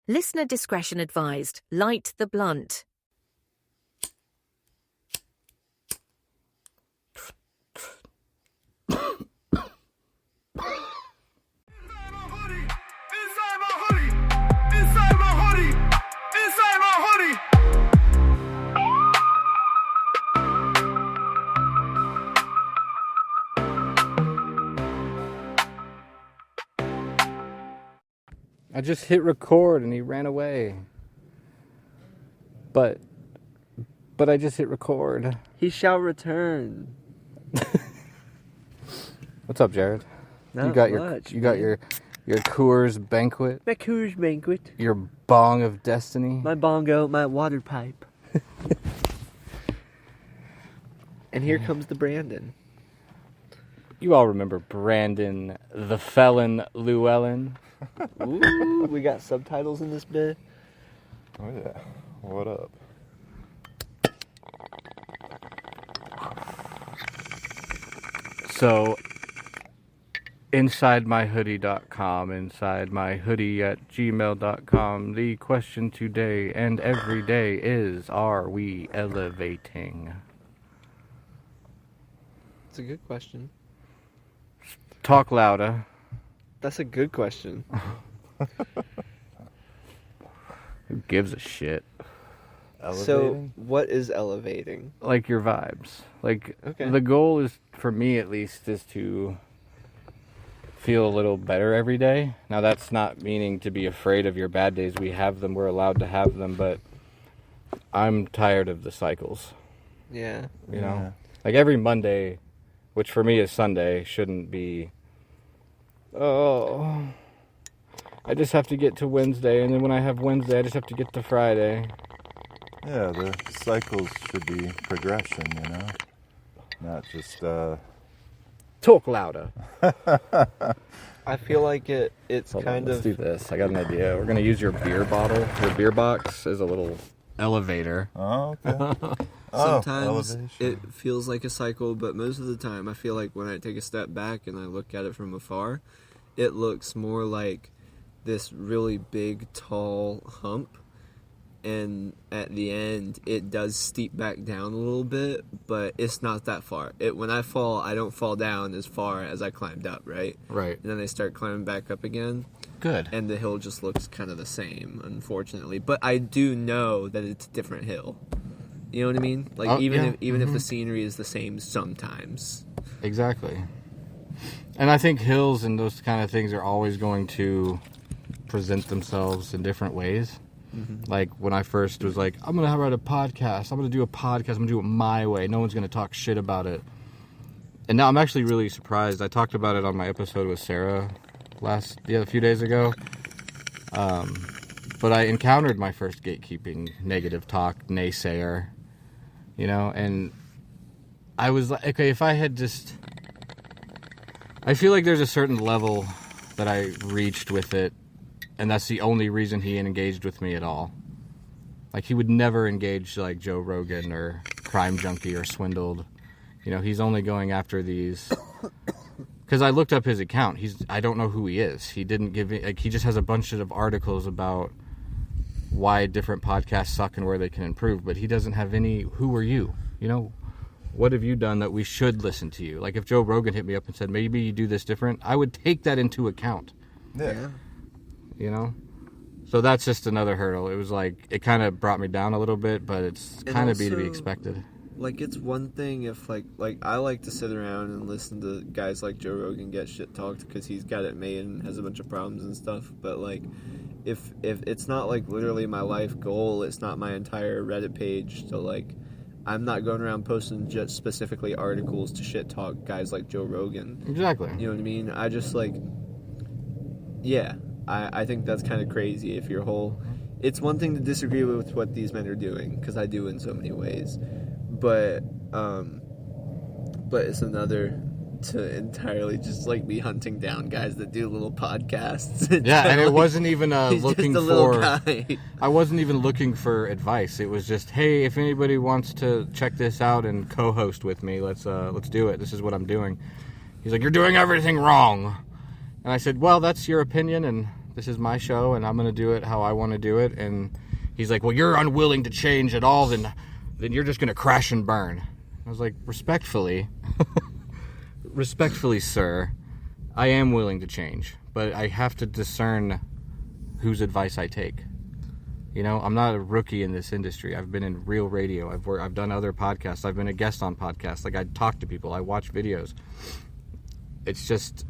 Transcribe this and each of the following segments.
Listener discretion advised. Light the blunt. I just hit record and he ran away. But I just hit record. He shall return. What's up, Jared? Not you got much, your Coors banquet. My Coors banquet. Your bong of destiny. My bongo, my water pipe. And here comes the Brandon. You all remember Brandon, the felon Llewellyn? Ooh, we got subtitles in this bit. Oh yeah, what up? So, insidemyhoodie.com, insidemyhoodie@gmail.com, the question today and every day is, are we elevating? It's a good question. Talk louder. That's a good question. Who gives a shit? Elevating? So, what is elevating? Like your vibes. Like, Okay. the goal is, for me at least, is to feel a little better every day. Now, that's not meaning to be afraid of your bad days. We have them. We're allowed to have them. But I'm tired of the cycles. Yeah. You know? Like, every Monday, which for me is Sunday, shouldn't be, oh, I just have to get to Wednesday. And then when I have Wednesday, I just have to get to Friday. Yeah, the cycles should be progression, you know? Not just, Talk louder. I feel like it's Hold kind on, let's of... do this. I got an idea. We're going to use your beer bottle. Your beer box is a little elevator. oh, okay. Sometimes elevation. it feels like a cycle, but most of the time I feel like when I take a step back and I look at it from afar, it looks more like this really big, tall hump. And at the end, it does steep back down a little bit, but it's not that far. When I fall, I don't fall down as far as I climbed up, right? Right. And then I start climbing back up again. Good. And the hill just looks kind of the same, unfortunately. But I do know that it's a different hill. You know what I mean? Like, even if the scenery is the same sometimes. Exactly. And I think hills and those kind of things are always going to present themselves in different ways. Mm-hmm. Like, when I first was like, I'm going to write a podcast. I'm going to do a podcast. I'm going to do it my way. No one's going to talk shit about it. And now I'm actually really surprised. I talked about it on my episode with Sarah a few days ago. But I encountered my first gatekeeping, negative talk, naysayer, you know, and I was like, okay, if I had just... I feel like there's a certain level that I reached with it, and that's the only reason he engaged with me at all. Like, he would never engage like Joe Rogan or Crime Junkie or Swindled. You know, he's only going after these... Because I looked up his account. I don't know who he is. He didn't give me... Like, he just has a bunch of articles about why different podcasts suck and where they can improve, but he doesn't have any... Who are you? You know, what have you done that we should listen to you? Like, if Joe Rogan hit me up and said, maybe you do this different, I would take that into account. Yeah. You know? So that's just another hurdle. It was like, it kind of brought me down a little bit, but it's kind of to be expected. Like, it's one thing if, like I like to sit around and listen to guys like Joe Rogan get shit talked because he's got it made and has a bunch of problems and stuff, but, like, if it's not, like, literally my life goal, it's not my entire Reddit page to, like, I'm not going around posting just specifically articles to shit talk guys like Joe Rogan. Exactly. You know what I mean? I just, like, yeah, I think that's kind of crazy if your whole... It's one thing to disagree with what these men are doing, because I do in so many ways, but it's another to entirely just, like, be hunting down guys that do little podcasts. Yeah, and it like, wasn't even looking just a for... guy. I wasn't even looking for advice. It was just, hey, if anybody wants to check this out and co-host with me, let's do it. This is what I'm doing. He's like, you're doing everything wrong. And I said, well, that's your opinion, and This is my show, and I'm going to do it how I want to do it. And he's like, well, you're unwilling to change at all, then you're just going to crash and burn. I was like, respectfully, sir, I am willing to change, but I have to discern whose advice I take. You know, I'm not a rookie in this industry. I've been in real radio. I've done other podcasts. I've been a guest on podcasts. Like, I talk to people. I watch videos. It's just,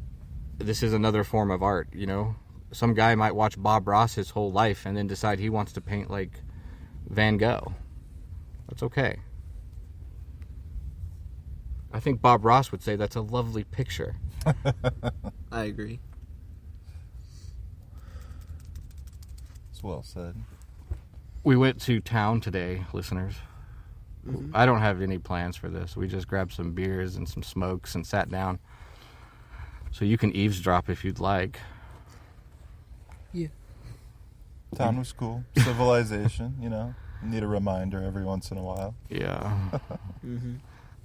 this is another form of art, you know? Some guy might watch Bob Ross his whole life and then decide he wants to paint like Van Gogh. That's okay. I think Bob Ross would say that's a lovely picture. I agree. It's well said. We went to town today, listeners. Mm-hmm. I don't have any plans for this. We just grabbed some beers and some smokes and sat down. So you can eavesdrop if you'd like. Yeah. Town was cool. Civilization, you know. Need a reminder every once in a while. Yeah. Mm-hmm.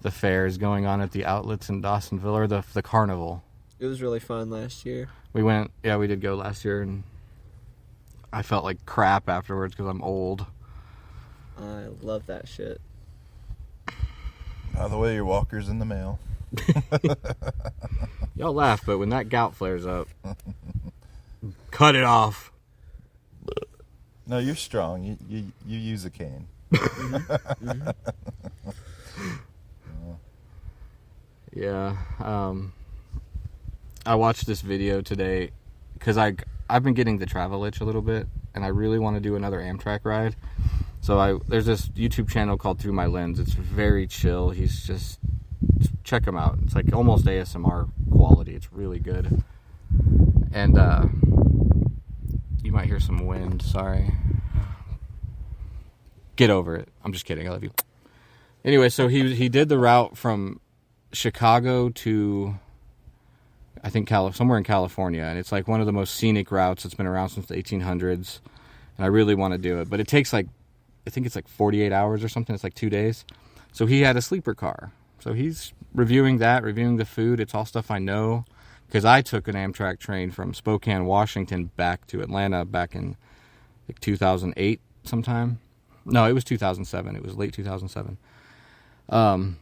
The fair is going on at the outlets in Dawsonville, or the carnival. It was really fun last year. We did go last year, and I felt like crap afterwards because I'm old. I love that shit. By the way, your walker's in the mail. Y'all laugh, but when that gout flares up, cut it off. No, you're strong. You use a cane. Mm-hmm. Yeah. I watched this video today because I've been getting the travel itch a little bit, and I really want to do another Amtrak ride. So there's this YouTube channel called Through My Lens. It's very chill. Check him out. It's like almost ASMR quality. It's really good. And you might hear some wind. Sorry. Get over it. I'm just kidding. I love you. Anyway, so he did the route from Chicago to, I think, somewhere in California. And it's like one of the most scenic routes. It's been around since the 1800s. And I really want to do it. But it takes I think it's like 48 hours or something. It's like 2 days. So he had a sleeper car. So he's reviewing the food. It's all stuff I know. Because I took an Amtrak train from Spokane, Washington, back to Atlanta back in like 2008 sometime. No, it was 2007. It was late 2007. And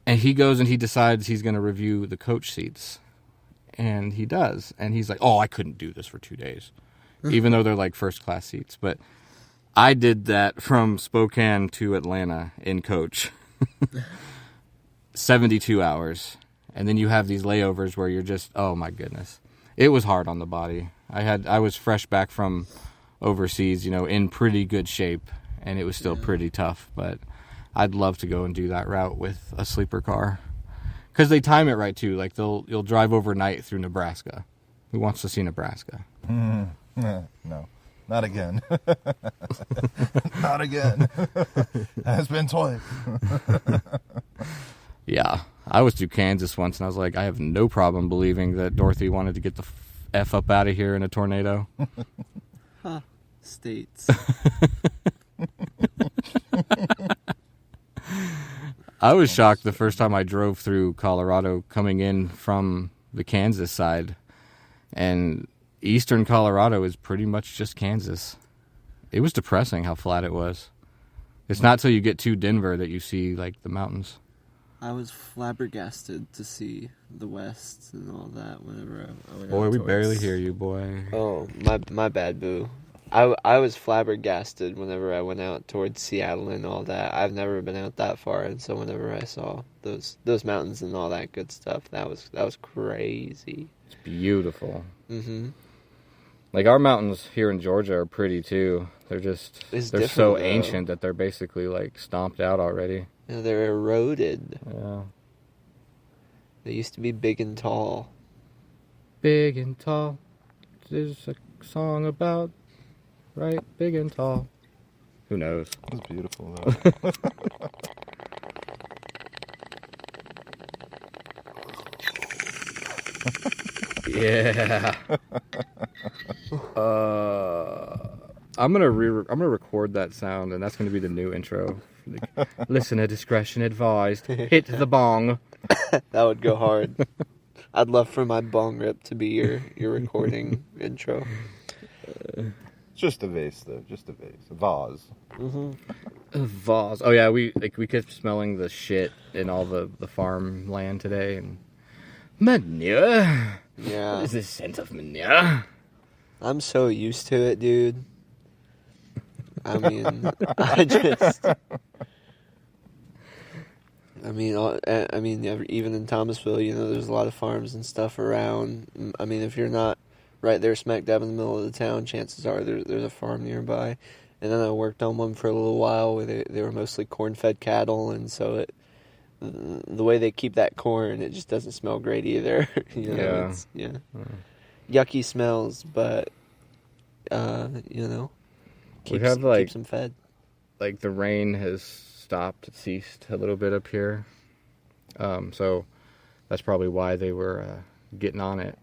he goes and he decides he's going to review the coach seats. And he does. And he's like, oh, I couldn't do this for 2 days. Even though they're like first class seats. But I did that from Spokane to Atlanta in coach. 72 hours. And then you have these layovers where you're just, oh my goodness. It was hard on the body. I was fresh back from overseas, you know, in pretty good shape. And it was still pretty tough. But I'd love to go and do that route with a sleeper car. Because they time it right too. Like you'll drive overnight through Nebraska. Who wants to see Nebraska? No, not again. Not again. Has been twice. Yeah, I was through Kansas once, and I was like, I have no problem believing that Dorothy wanted to get the F up out of here in a tornado. Huh. States. I was shocked the first time I drove through Colorado coming in from the Kansas side, and eastern Colorado is pretty much just Kansas. It was depressing how flat it was. It's not till you get to Denver that you see like the mountains. I was flabbergasted to see the West and all that whenever I went Boy, out we towards... barely hear you, boy. Oh, my bad, boo. I was flabbergasted whenever I went out towards Seattle and all that. I've never been out that far, and so whenever I saw those mountains and all that good stuff, that was crazy. It's beautiful. Mm-hmm. Like our mountains here in Georgia are pretty too. They're so ancient that they're basically like stomped out already. Yeah, they're eroded. Yeah. They used to be big and tall. Big and tall. There's a song about, right? Big and tall. Who knows? It was beautiful though. Yeah. I'm gonna record that sound, and that's gonna be the new intro. Listener discretion advised. Hit the bong. That would go hard. I'd love for my bong rip to be your recording intro. Just a vase, though. Just a vase. A vase. Mm-hmm. A vase. Oh yeah, we kept smelling the shit in all the farmland today, and manure. Yeah. What is this scent of manure? I'm so used to it, dude. I mean, even in Thomasville, you know, there's a lot of farms and stuff around. I mean, if you're not right there smack dab in the middle of the town, chances are there's a farm nearby. And then I worked on one for a little while where they were mostly corn-fed cattle, and so the way they keep that corn, it just doesn't smell great either. You know, yucky smells, but you know, keeps them fed. Like the rain has ceased a little bit up here, so that's probably why they were getting on it.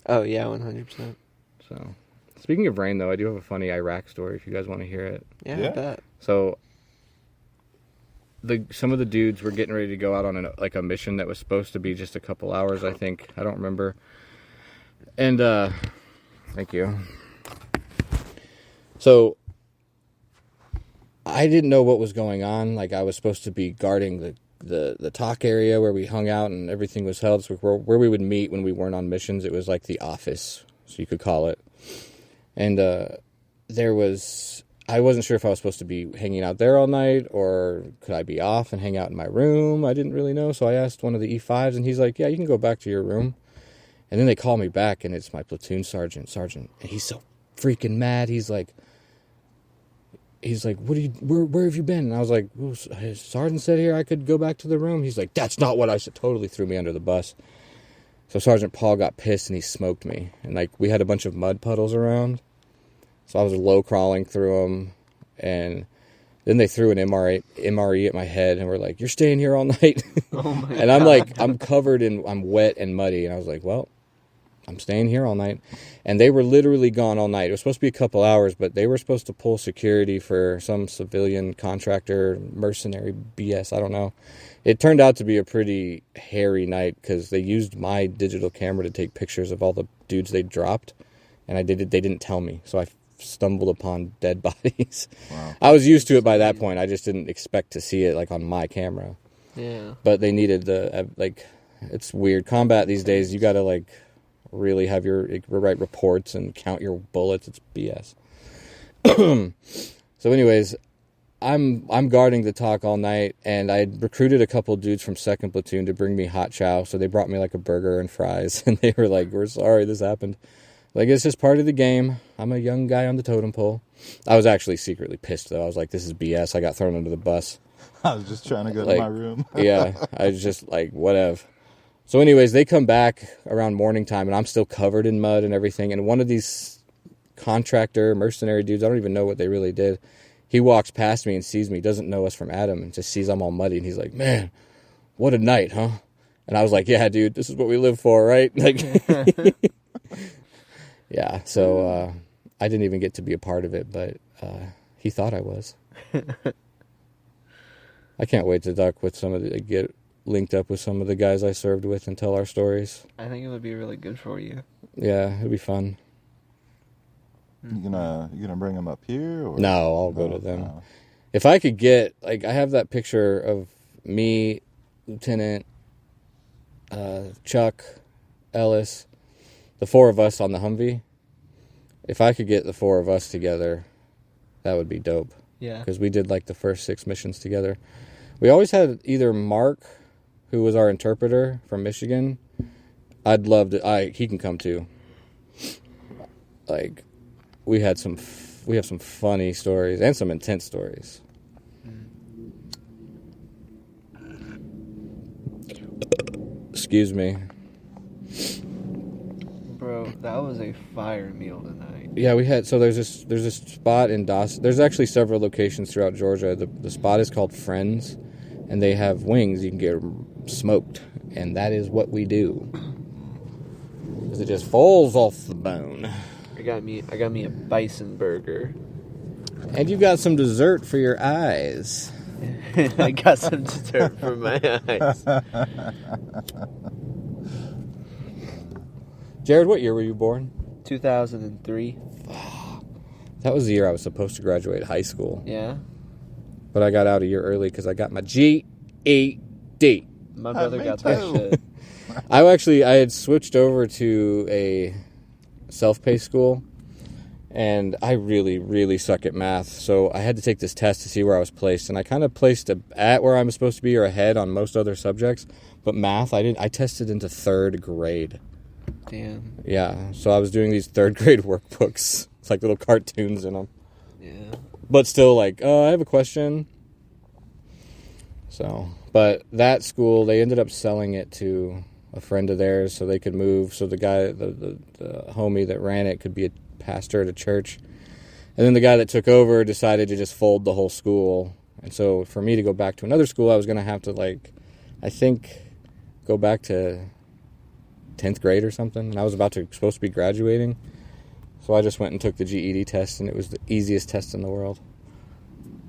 Oh yeah, 100%. So, speaking of rain, though, I do have a funny Iraq story if you guys want to hear it. Yeah, I bet. So, some of the dudes were getting ready to go out on a mission that was supposed to be just a couple hours, I think. I don't remember. And, thank you. So, I didn't know what was going on. Like, I was supposed to be guarding the talk area where we hung out and everything was held. So where we would meet when we weren't on missions, it was like the office, so you could call it. And I wasn't sure if I was supposed to be hanging out there all night or could I be off and hang out in my room. I didn't really know, so I asked one of the E5s, and he's like, yeah, you can go back to your room. And then they call me back, and it's my platoon sergeant, and he's so freaking mad. He's like, where have you been? And I was like, well, Sergeant said here I could go back to the room. He's like, that's not what I said. Totally threw me under the bus. So Sergeant Paul got pissed and he smoked me. And like, we had a bunch of mud puddles around. So I was low crawling through them. And then they threw an MRE at my head and were like, you're staying here all night. Oh my And I'm like, I'm wet and muddy. And I was like, well, I'm staying here all night. And they were literally gone all night. It was supposed to be a couple hours, but they were supposed to pull security for some civilian contractor, mercenary BS. I don't know. It turned out to be a pretty hairy night because they used my digital camera to take pictures of all the dudes they dropped. And they didn't tell me. So I stumbled upon dead bodies. Wow. I was used to it by that point. I just didn't expect to see it like on my camera. Yeah. But they needed it's weird. Combat these days, you got to really have your write reports and count your bullets. It's BS. So anyways, I'm guarding the talk all night, and I recruited a couple dudes from 2nd Platoon to bring me hot chow. So they brought me like a burger and fries, and they were like, we're sorry this happened. Like, it's just part of the game. I'm a young guy on the totem pole. I was actually secretly pissed, though. I was like, this is BS. I got thrown under the bus. I was just trying to go to my room. Yeah, I was just like, whatever. So anyways, they come back around morning time, and I'm still covered in mud and everything. And one of these contractor, mercenary dudes, I don't even know what they really did. He walks past me and sees me, doesn't know us from Adam, and just sees I'm all muddy. And he's like, man, what a night, huh? And I was like, yeah, dude, this is what we live for, right? Like, yeah, so I didn't even get to be a part of it, but he thought I was. I can't wait to get linked up with some of the guys I served with and tell our stories. I think it would be really good for you. Yeah, it'd be fun. You gonna bring them up here? Or? No, I'll go to them. No. If I could get, I have that picture of me, Lieutenant, Chuck, Ellis, the 4 of us on the Humvee. If I could get the 4 of us together, that would be dope. Yeah. Because we did the first 6 missions together. We always had either Mark, who was our interpreter from Michigan. I'd love to. He can come too. We have some funny stories and some intense stories. Excuse me. Bro, that was a fire meal tonight. Yeah, we had. So there's this spot in Dawson. There's actually several locations throughout Georgia. The spot is called Friends, and they have wings. You can get smoked, and that is what we do. Because it just falls off the bone. I got me a bison burger. And you got some dessert for your eyes. I got some dessert for my eyes. Jared, what year were you born? 2003. That was the year I was supposed to graduate high school. Yeah. But I got out a year early because I got my GED. My brother got too. that shit. I had switched over to a self-paced school, and I really, really suck at math. So I had to take this test to see where I was placed, and I kind of placed at where I'm supposed to be or ahead on most other subjects. But math, I tested into 3rd grade. Damn. Yeah, so I was doing these 3rd grade workbooks. It's like little cartoons in them. Yeah. But still, like, I have a question. So, but that school, they ended up selling it to a friend of theirs so they could move. So the guy, the homie that ran it could be a pastor at a church. And then the guy that took over decided to just fold the whole school. And so for me to go back to another school, I was going to have to, like, I think, go back to 10th grade or something. And I was supposed to be graduating. So I just went and took the GED test, and it was the easiest test in the world.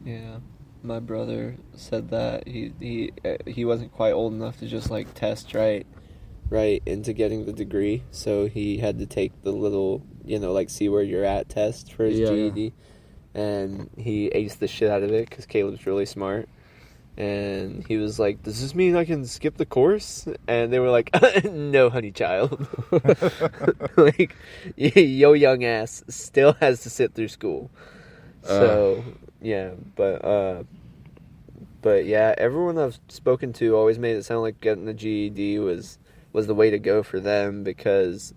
Yeah. My brother said that he wasn't quite old enough to just like test right into getting the degree, so he had to take the little, like see where you're at test for his GED, and he aced the shit out of it because Caleb's really smart, and he was like, "Does this mean I can skip the course?" And they were like, "No, honey child, like your young ass still has to sit through school." So yeah, but yeah, everyone I've spoken to always made it sound like getting the GED was the way to go for them, because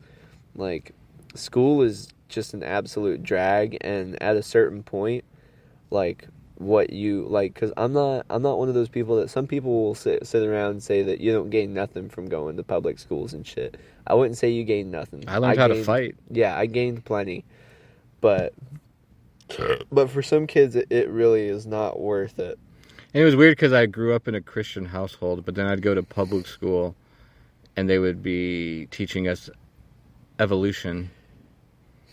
like school is just an absolute drag, and at a certain point, like what you like, because I'm not one of those people that some people will sit around and say that you don't gain nothing from going to public schools and shit. I wouldn't say you gain nothing. I learned how to fight. Yeah, I gained plenty, but for some kids, it really is not worth it. And it was weird because I grew up in a Christian household, but then I'd go to public school, and they would be teaching us evolution.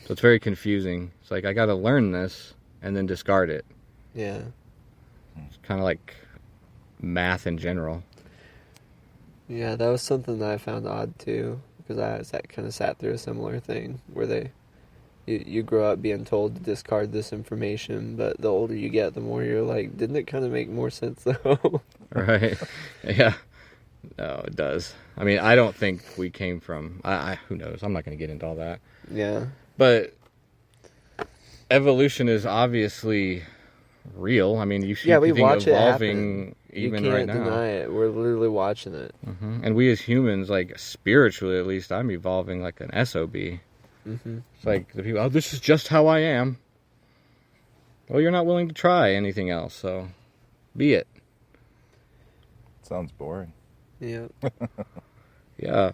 So it's very confusing. It's like, I got to learn this and then discard it. Yeah. It's kind of like math in general. Yeah, that was something that I found odd, too, because I kind of sat through a similar thing where you grow up being told to discard this information, but the older you get, the more you're like, didn't it kind of make more sense, though? Right. Yeah. No, it does. I mean, I don't think we came from... who knows? I'm not going to get into all that. Yeah. But evolution is obviously real. I mean, you see we watch evolving it even you right can't now. deny it. We're literally watching it. Mm-hmm. And we as humans, like spiritually at least, I'm evolving like an SOB. Mm-hmm. It's like the people, this is just how I am. Well, you're not willing to try anything else, so be it. Sounds boring. Yeah. Yeah.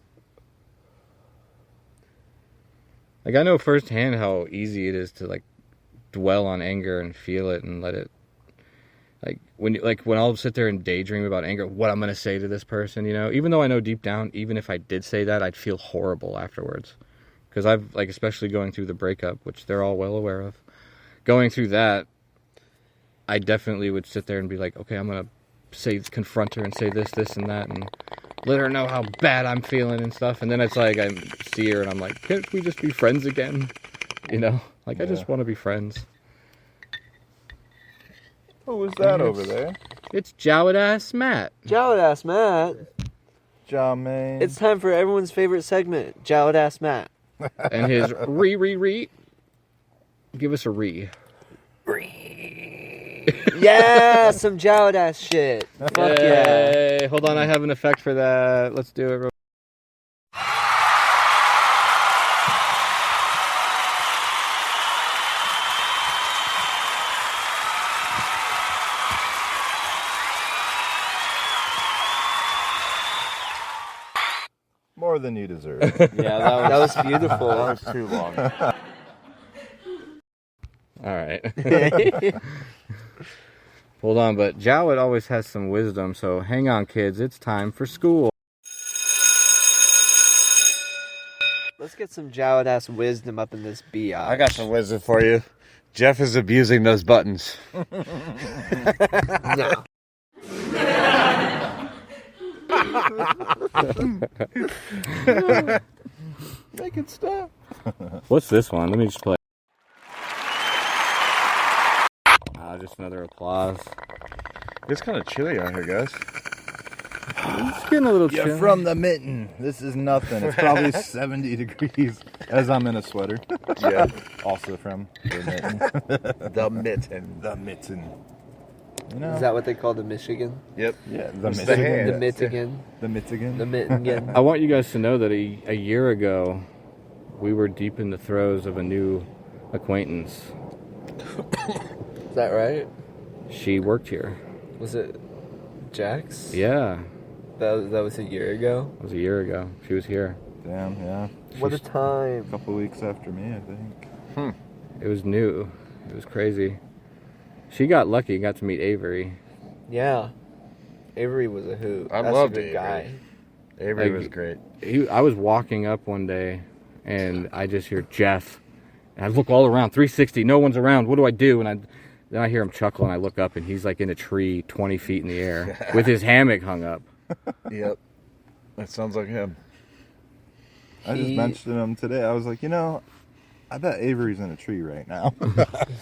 Like, I know firsthand how easy it is to, like, dwell on anger and feel it and let it, like, when I'll sit there and daydream about anger, what I'm going to say to this person, even though I know deep down, even if I did say that, I'd feel horrible afterwards. Because I've, like, especially going through the breakup, which they're all well aware of, going through that, I definitely would sit there and be like, okay, I'm going to confront her and say this, and that, and let her know how bad I'm feeling and stuff. And then it's like, I see her and I'm like, can't we just be friends again? Like, I just want to be friends. Who was that over there? It's Jowett-ass Matt. Jowett-ass Matt. Jermaine. It's time for everyone's favorite segment, Jowett-ass Matt. And his re. Give us a re. Yeah, some Jowett-ass shit. Fuck yeah. Hold on, I have an effect for that. Let's do it real. More than you deserve. Yeah, that was beautiful. That was too long. All right. Hold on, but Jowett always has some wisdom, so hang on, kids. It's time for school. Let's get some Jowett-ass wisdom up in this biatch. I got some wisdom for you. Jeff is abusing those buttons. No. Making stuff. What's this one? Let me just play. Just another applause. It's kind of chilly out here, guys. It's getting a little You're chilly. from the mitten. This is nothing. It's probably 70 degrees as I'm in a sweater. Yeah. Also from the mitten. The mitten. The mitten. You know? Is that what they call the Michigan? Yep. Yeah, the It's the Michigan. hand. The Michigan. The Michigan. The Michigan. I want you guys to know that a year ago, we were deep in the throes of a new acquaintance. Is that right? She worked here. Was it Jax? Yeah, That was a year ago? it was a year ago. She was here. Damn, yeah. What a time. A couple weeks after me, I think. It was new. It was crazy. She got lucky, got to meet Avery. Yeah. Avery was a hoot. I That's loved a good Avery. guy. Avery Like, was great. I was walking up one day, and I just hear Jeff. And I look all around, 360, no one's around. What do I do? And then I hear him chuckle, and I look up, and he's like in a tree 20 feet in the air with his hammock hung up. Yep. That sounds like him. I just mentioned him today. I was like, I bet Avery's in a tree right now.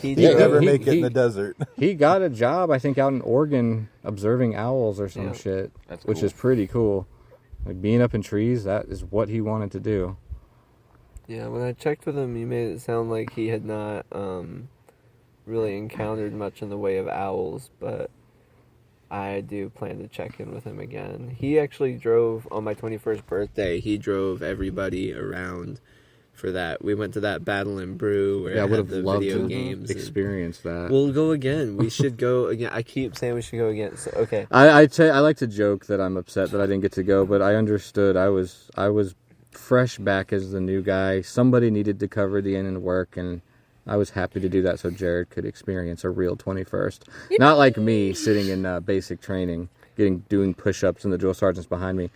He He'd drove- never make it in the desert. He got a job, I think, out in Oregon observing owls or some Yeah. shit, That's which cool. is pretty cool. Like being up in trees, that is what he wanted to do. Yeah, when I checked with him, he made it sound like he had not really encountered much in the way of owls, but I do plan to check in with him again. He actually drove, on my 21st birthday, he drove everybody around for that. We went to that Battle and Brew where Yeah, I it would had have the loved video to games. and- experience that. We'll go again. We should go again. I keep saying we should go again. So, okay. I like to joke that I'm upset that I didn't get to go, but I understood. I was fresh back as the new guy. Somebody needed to cover the end and work, and I was happy to do that so Jared could experience a real 21st. Not like me sitting in basic training, doing push-ups and the drill sergeant's behind me.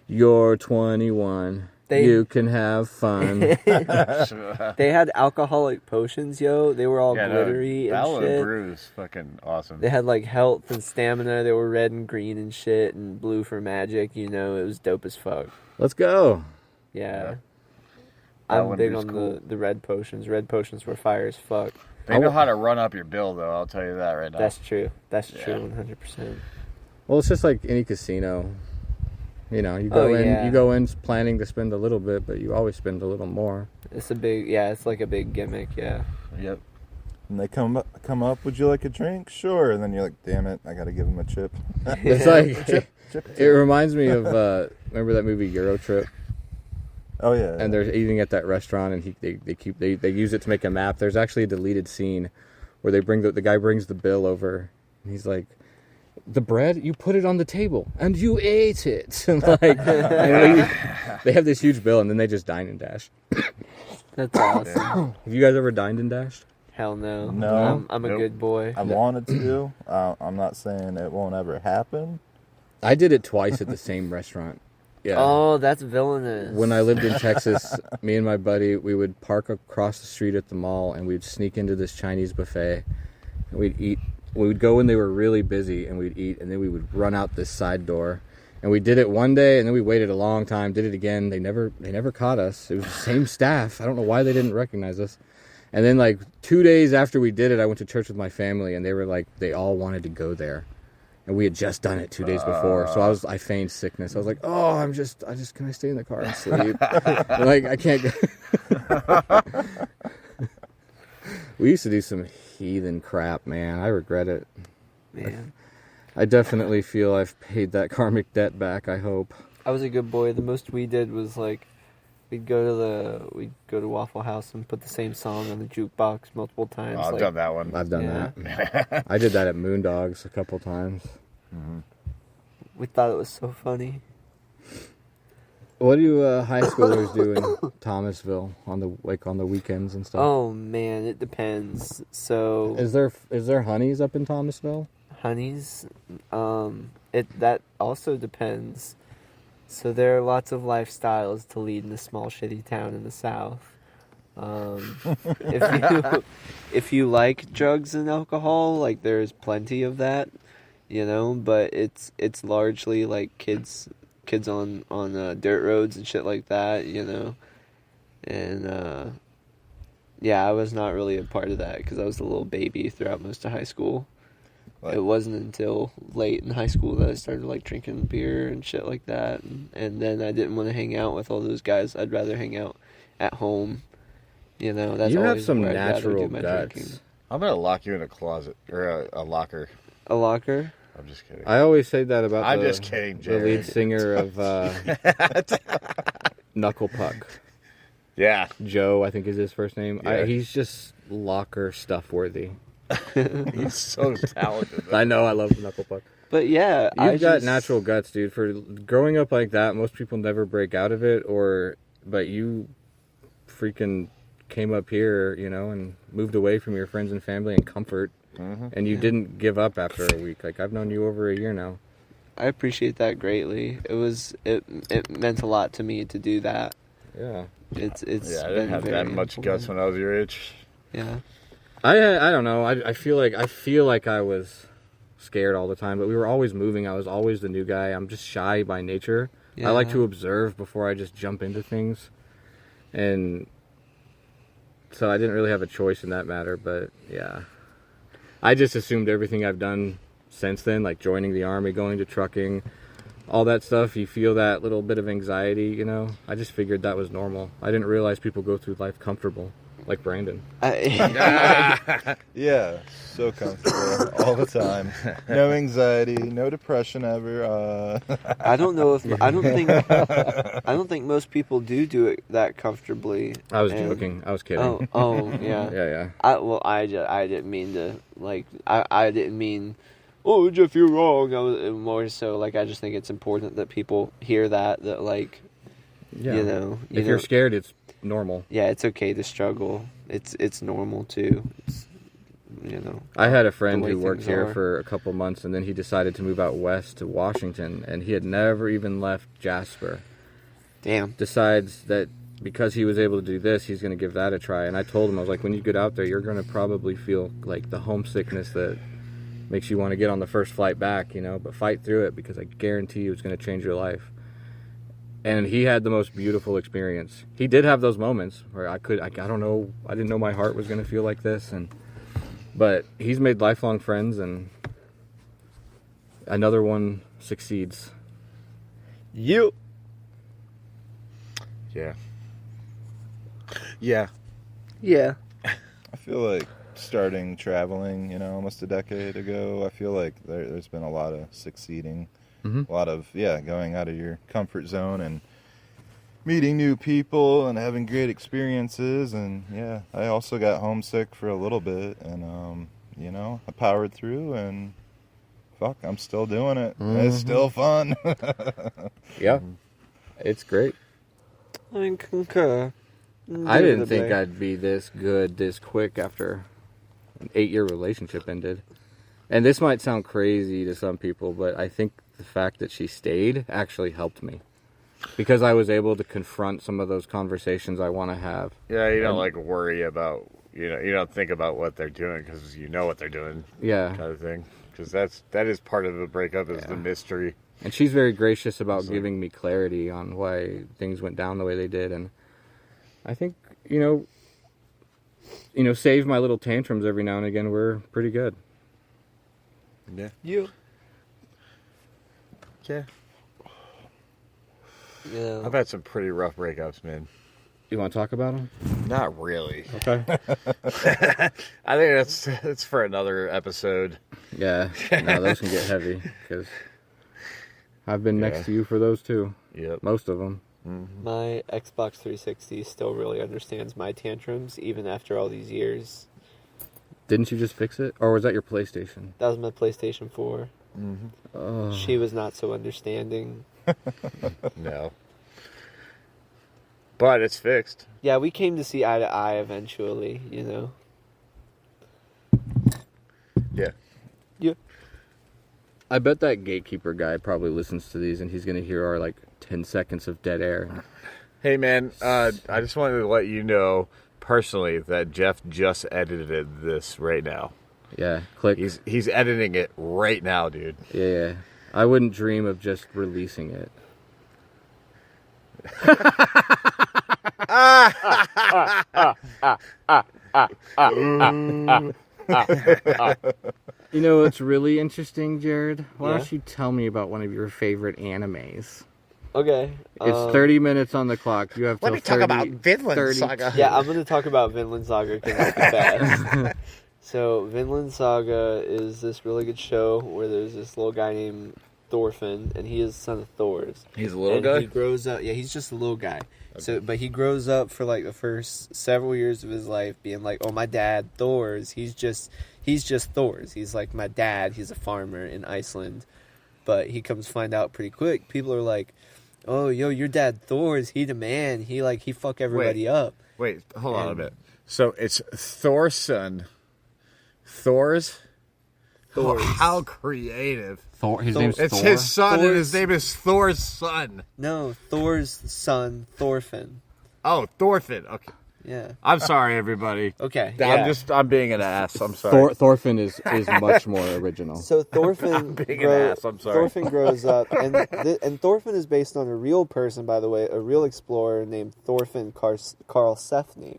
You're 21. You can have fun. They had alcoholic potions, yo. They were all glittery and Battle shit. and Brew is fucking awesome. They had like health and stamina. They were red and green and shit, and blue for magic. It was dope as fuck. Let's go. Yeah. That I'm one big is on cool. the red potions. Red potions were fire as fuck. They know how to run up your bill, though. I'll tell you that right now. That's true. That's Yeah. true, 100%. Well, it's just like any casino. You go in planning to spend a little bit, but you always spend a little more. It's it's like a big gimmick, yeah. Yep. And they come up, would you like a drink? Sure. And then you're like, damn it, I got to give them a chip. It's like Chip. it reminds me of remember that movie Euro Trip? Oh, yeah. And they're eating at that restaurant, and they use it to make a map. There's actually a deleted scene where they bring the guy brings the bill over, and he's like, "The bread, you put it on the table, and you ate it." They have this huge bill, and then they just dine and dash. That's awesome. Have you guys ever dined and dashed? Hell no. No. I'm a Nope. good boy. I wanted to. I'm not saying it won't ever happen. I did it twice at the same restaurant. Yeah. Oh, that's villainous. When I lived in Texas, me and my buddy, we would park across the street at the mall, and we'd sneak into this Chinese buffet, and we'd eat. We would go when they were really busy, and we'd eat, and then we would run out this side door. And we did it one day, and then we waited a long time, did it again. They never caught us. It was the same staff. I don't know why they didn't recognize us. And then, like, 2 days after we did it, I went to church with my family, and they were like, they all wanted to go there. And we had just done it 2 days before, so I feigned sickness. I was like, "Oh, can I stay in the car and sleep?" Like, I can't go. We used to do some heathen crap, man. I regret it. Man. I definitely feel I've paid that karmic debt back, I hope. I was a good boy. The most we did was like we'd go to Waffle House and put the same song on the jukebox multiple times. I've done that one. I've done Yeah. that. I did that at Moondogs a couple times. We thought it was so funny. What do high schoolers do in Thomasville on the weekends and stuff? Oh man, it depends. So Is there honeys up in Thomasville? honeys, that also depends. So there are lots of lifestyles to lead in a small shitty town in the South. If you like drugs and alcohol, like there's plenty of that, but it's largely like kids on dirt roads and shit like that, And, yeah, I was not really a part of that because I was a little baby throughout most of high school. Like- It wasn't until late in high school that I started, like, drinking beer and shit like that. And then I didn't want to hang out with all those guys. I'd rather hang out at home. You know, that's You have always some where I'd rather natural do my guts. drinking. I'm gonna lock you in a closet or a locker. A locker? I'm just kidding. I always say that about I'm just kidding, the lead Jared. singer of Knuckle Puck. Yeah. Joe, I think is his first name. Yeah. He's just locker stuff worthy. He's so talented. I know, I love Knuckle Puck. But yeah, You've got natural guts, dude. For growing up like that, most people never break out of it, but you freaking came up here, you know, and moved away from your friends and family and comfort, and you didn't give up after a week. Like, I've known you over a year now. I appreciate that greatly. It meant a lot to me to do that. Yeah. It's Yeah, I didn't been have that very much important. guts when I was your age. Yeah. I don't know. I feel like I was scared all the time, but we were always moving. I was always the new guy. I'm just shy by nature. I like Yeah. to observe before I just jump into things, and so I didn't really have a choice in that matter. But yeah, I just assumed everything I've done since then, like joining the army, going to trucking, all that stuff. You feel that little bit of anxiety, you know. I just figured that was normal. I didn't realize people go through life comfortable, like Brandon. Yeah, so comfortable all the time. No anxiety, no depression ever. I don't know if I don't think most people do it that comfortably. I was And- joking. I was kidding. Oh, yeah. Yeah. I didn't mean to, like, I didn't mean, oh, Jeff, you're wrong. I was more so, like, I just think it's important that people hear that, like, Yeah. you know. If you're scared, it's normal. Yeah, it's okay to struggle. It's normal, too. It's, you know. I had a friend the way who worked things here are. for a couple months, and then he decided to move out west to Washington, and he had never even left Jasper. Damn. Decides that because he was able to do this, he's going to give that a try. And I told him, I was like, when you get out there, you're going to probably feel like the homesickness that makes you want to get on the first flight back, you know, but fight through it because I guarantee you it's going to change your life. And he had the most beautiful experience. He did have those moments where I don't know, I didn't know my heart was going to feel like this, but he's made lifelong friends, and another one succeeds. You. Yeah. Yeah. Yeah. I feel like starting traveling, you know, almost a decade ago, I feel like there's been a lot of succeeding. Mhm. A lot of, going out of your comfort zone and meeting new people and having great experiences. And, I also got homesick for a little bit. And, I powered through and, fuck, I'm still doing it. It's still fun. Yeah, it's great. I concur. I didn't think I'd be this good this quick after an 8-year relationship ended. And this might sound crazy to some people, but I think the fact that she stayed actually helped me. Because I was able to confront some of those conversations I want to have. Yeah, you don't worry about, you don't think about what they're doing because you know what they're doing. Yeah. Kind of thing. Because that is part of the breakup is the mystery. And she's very gracious about giving me clarity on why things went down the way they did. And I think, save my little tantrums every now and again, we're pretty good. Yeah. You. Yeah. Yeah. I've had some pretty rough breakups, man. You want to talk about them? Not really. Okay. I think that's for another episode. Yeah. No, those can get heavy because I've been next to you for those too. Yep. Most of them. My Xbox 360 still really understands my tantrums, even after all these years. Didn't you just fix it? Or was that your PlayStation? That was my PlayStation 4. Oh. She was not so understanding. No. But it's fixed. Yeah, we came to see eye to eye eventually, you know. Yeah. Yeah. I bet that gatekeeper guy probably listens to these and he's going to hear our 10 seconds of dead air. Hey, man, I just wanted to let you know personally that Jeff just edited this right now. Yeah, click. He's editing it right now, dude. Yeah. I wouldn't dream of just releasing it. You know what's really interesting, Jared? Why Yeah? don't you tell me about one of your favorite animes? Okay. It's 30 minutes on the clock. You have Let till me talk 30, about Vinland 30 Saga. Yeah, I'm going to talk about Vinland Saga because it's fast. So, Vinland Saga is this really good show where there's this little guy named Thorfinn, and he is the son of Thor's. He's a little And guy? He grows up. Yeah, he's just a little guy. So, but he grows up for like the first several years of his life, being like, "Oh, my dad, Thor's. He's just Thor's. He's like my dad. He's a farmer in Iceland." But he comes to find out pretty quick. People are like, "Oh, yo, your dad, Thor's. He the man. He fuck everybody up." Wait, hold on a bit. So it's Thor's son. Thor's? Thor's. How creative. Thor. His Thor. name's It's Thor. his son, and Thor's- his name is Thor's son. No, Thor's son, Thorfinn. Oh, Thorfinn. Okay. Yeah. I'm sorry, everybody. Okay. Yeah. I'm being an ass. I'm sorry. Thorfinn is much more original. So Thorfinn, being an ass, I'm sorry. Thorfinn grows up, and Thorfinn is based on a real person, by the way, a real explorer named Thorfinn Karlsefni,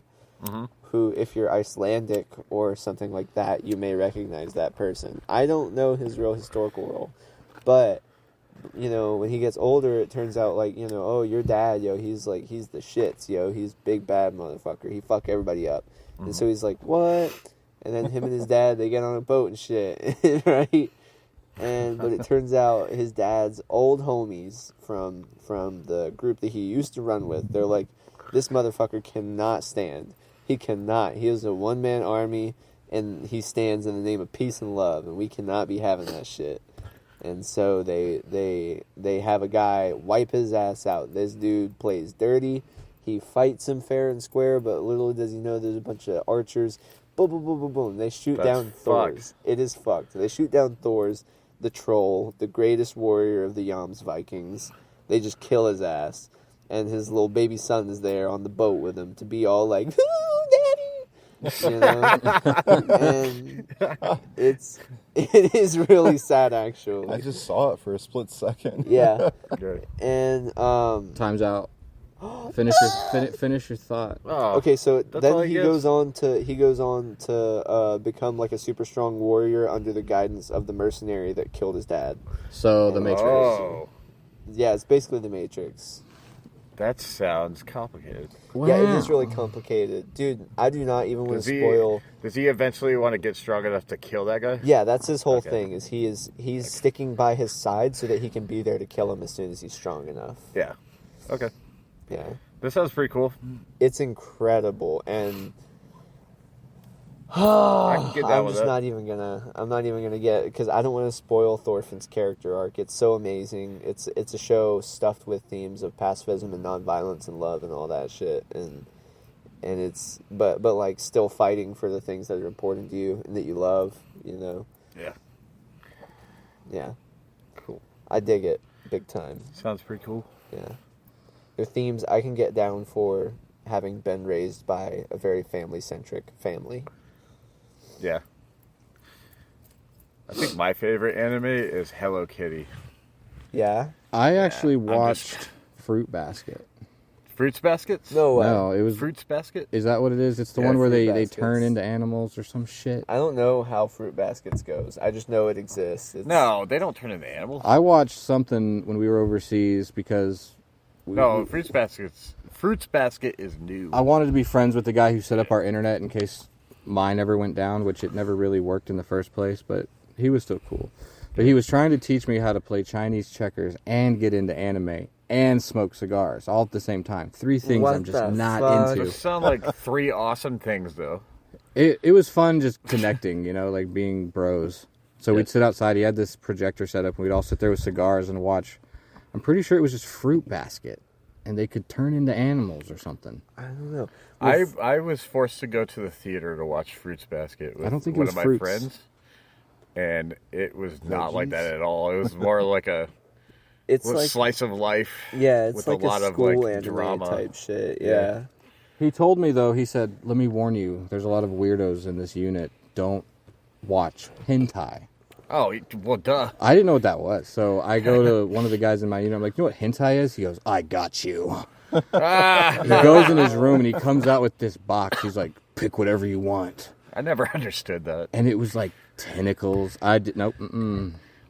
who, if you're Icelandic or something like that, you may recognize that person. I don't know his real historical role, but you know, when he gets older, it turns out like, you know, oh, your dad, yo, he's the shits, yo, he's big bad motherfucker. He fuck everybody up, and so he's like, what? And then him and his dad, they get on a boat and shit, right? But it turns out his dad's old homies from the group that he used to run with, they're like, this motherfucker cannot stand. He cannot. He is a one-man army, and he stands in the name of peace and love, and we cannot be having that shit. And so they have a guy wipe his ass out. This dude plays dirty. He fights him fair and square, but little does he know there's a bunch of archers. Boom, boom, boom, boom, boom. They shoot down Thor's. It is fucked. They shoot down Thor's, the troll, the greatest warrior of the Yams Vikings. They just kill his ass. And his little baby son is there on the boat with him to be all like, "Ooh, daddy!" You know? And it is really sad, actually. I just saw it for a split second. Yeah. Good. And Time's out. Finish your thought. Oh, okay, so That's all then he he gets? goes on to become like a super strong warrior under the guidance of the mercenary that killed his dad. So the Matrix. Oh, Yeah, it's basically the Matrix. that sounds complicated. Yeah, it is really complicated. Dude, I do not even want to spoil. Does he eventually want to get strong enough to kill that guy? Yeah, that's his whole Okay. thing. He's sticking by his side so that he can be there to kill him as soon as he's strong enough. Yeah. Okay. Yeah, This sounds pretty cool. it's incredible, and I can get down I'm with just that. I'm not even gonna get, because I don't want to spoil Thorfinn's character arc. It's so amazing. It's a show stuffed with themes of pacifism and nonviolence and love and all that shit, and it's but like still fighting for the things that are important to you and that you love. You know. Yeah. Yeah. Cool. I dig it big time. Sounds pretty cool. Yeah. They're themes I can get down for, having been raised by a very family-centric family. Yeah. I think my favorite anime is Hello Kitty. Yeah? I actually I'm watched just- Fruit Basket. Fruits Baskets? No way. No, it was. Fruits Basket? Is that what it is? It's the Yeah, one where Fruit they Baskets. turn into animals or some shit. I don't know how Fruit Baskets goes. I just know it exists. No, they don't turn into animals. I watched something when we were overseas because No, Fruits Basket is new. I wanted to be friends with the guy who set up our internet in case mine ever went down, which it never really worked in the first place, but he was still cool. But he was trying to teach me how to play Chinese checkers and get into anime and smoke cigars all at the same time. Three things What I'm just the not fuck? into. Those sound like three awesome things, though. It was fun just connecting, you know, like being bros. So we'd sit outside. He had this projector set up, and we'd all sit there with cigars and watch. I'm pretty sure it was just Fruit Basket, and they could turn into animals or something. I don't know. I was forced to go to the theater to watch Fruits Basket with I don't think it one was of my fruits. friends, and it was not like that at all. It was more like a It's like, slice of life. yeah, it's with like a lot of school like anime drama. type shit. Yeah. Yeah. He told me, though, he said, let me warn you, there's a lot of weirdos in this unit. Don't watch hentai. Oh, well, duh. I didn't know what that was. So I go to one of the guys in my unit. I'm like, you know what hentai is? He goes, I got you. He goes in his room and he comes out with this box. He's like, pick whatever you want. I never understood that. And it was like tentacles. I did nope.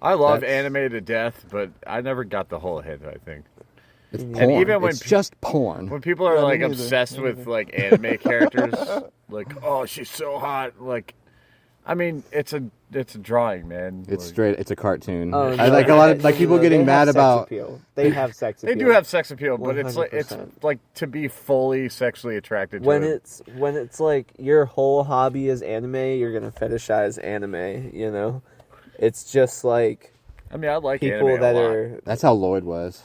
I love anime to death, but I never got the whole hint, I think. It's porn. And even when it's just porn. When people are like obsessed with like anime characters, like, oh, she's so hot. Like, I mean, it's a drawing, man. It's like, straight. It's a cartoon. Oh, I like a lot of like people getting mad about. They have sex appeal. They do have sex appeal, but 100%. it's like to be fully sexually attracted to when it. when it's like your whole hobby is anime, you're gonna fetishize anime. You know, it's just like I mean, I like people anime that a lot. are. That's how Lloyd was.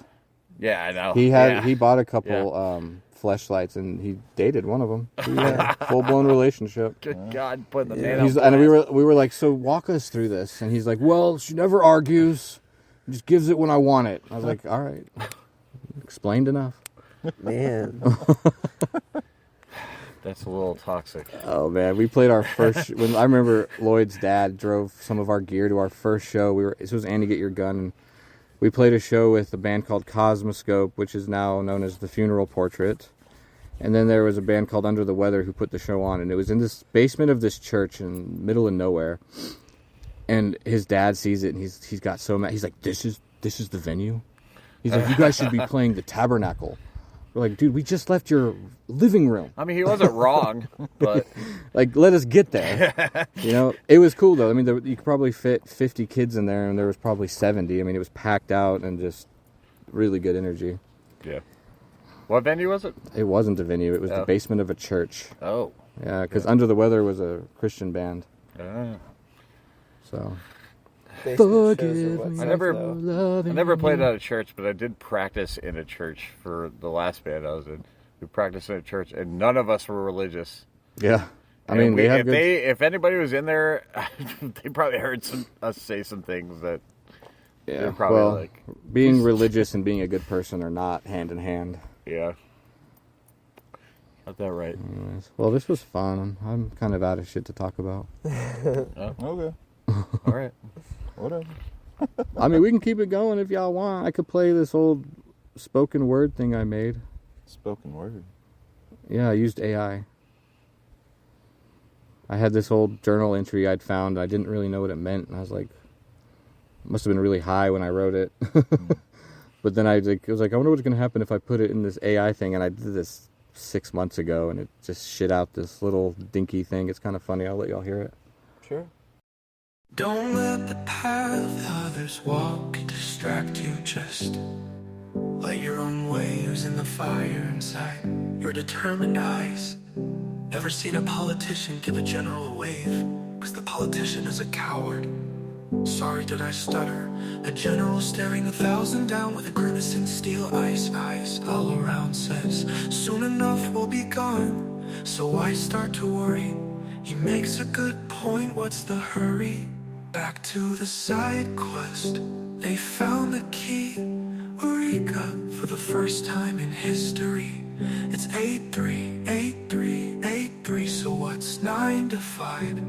Yeah, I know. He bought a couple fleshlights and he dated one of them. Full blown relationship. Good God, putting the man He's, on and we were like, so walk us through this. And he's like, well, she never argues, just gives it when I want it. I was like, all right, explained enough. Man, That's a little toxic. Oh man, we played our first. When I remember Lloyd's dad drove some of our gear to our first show. This was Andy Get Your Gun, and we played a show with a band called Cosmoscope, which is now known as The Funeral Portrait. And then there was a band called Under the Weather who put the show on, and it was in this basement of this church in the middle of nowhere. And his dad sees it, and he's got so mad. He's like, "This is the venue." He's like, "You guys should be playing the Tabernacle." We're like, "Dude, we just left your living room." I mean, he wasn't wrong, but Like, let us get there. You know, it was cool though. I mean, you could probably fit 50 kids in there, and there was probably 70. I mean, it was packed out and just really good energy. yeah. What venue was it? It wasn't a venue. It was the basement of a church. Oh. Yeah, because Under the Weather was a Christian band. So. I never played at a church, but I did practice in a church for the last band I was in. We practiced in a church, and none of us were religious. Yeah. I mean, they have if anybody was in there, they probably heard us say some things that they're probably like... being religious and being a good person are not hand in hand. Yeah. Got that right. Anyways, well, this was fun. I'm kind of out of shit to talk about. Okay. All right. Whatever. I mean, we can keep it going if y'all want. I could play this old spoken word thing I made. Spoken word. Yeah, I used AI. I had this old journal entry I'd found. I didn't really know what it meant. And I was like, it must have been really high when I wrote it. But then I was like, I wonder what's going to happen if I put it in this AI thing. And I did this 6 months ago, and it just shit out this little dinky thing. It's kind of funny. I'll let y'all hear it. Sure. Don't let the path others walk distract you. Just light your own waves in the fire inside your determined eyes. Never seen a politician give a general a wave, 'cause the politician is a coward. Sorry, did I stutter? A general staring 1,000 down with a grimace and steel eyes all around says, soon enough we'll be gone, so why start to worry? He makes a good point, what's the hurry? Back to the side quest, they found the key. Eureka, for the first time in history. It's 8-3, so what's 9 to 5?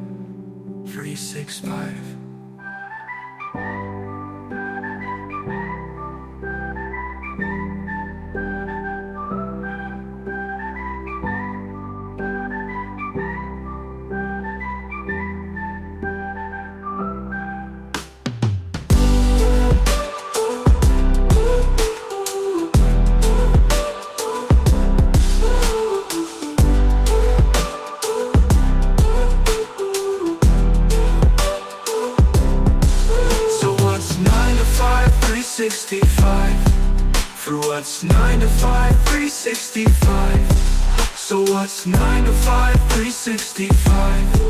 3-6-5. For what's 9 to 5, 365. So what's 9 to 5, 365?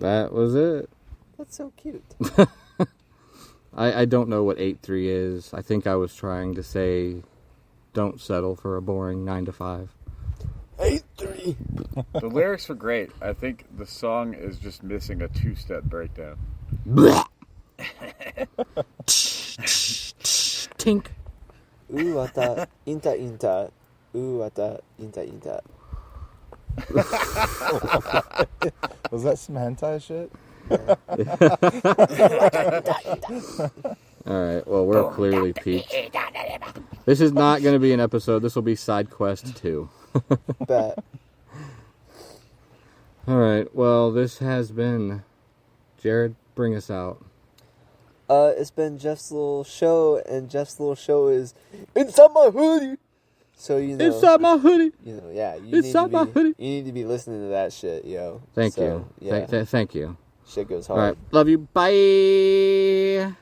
That was it. That's so cute. I don't know what 8-3 is. I think I was trying to say, don't settle for a boring 9 to 5. 8-3. The lyrics were great. I think the song is just missing a 2-step breakdown. Tink. Wata, inta. Wata, inta. Was that some hentai shit? All right. Well, we're clearly peaked. This is not going to be an episode. This will be side quest 2. Bet. All right. Well, this has been Jared. Bring us out. It's been Jeff's little show, and Jeff's little show is Inside My Hoodie. So, Inside my hoodie. Yeah. Inside my hoodie. You need to be listening to that shit, yo. Thank you. Yeah. Thank you. Shit goes All hard. right. Love you. Bye.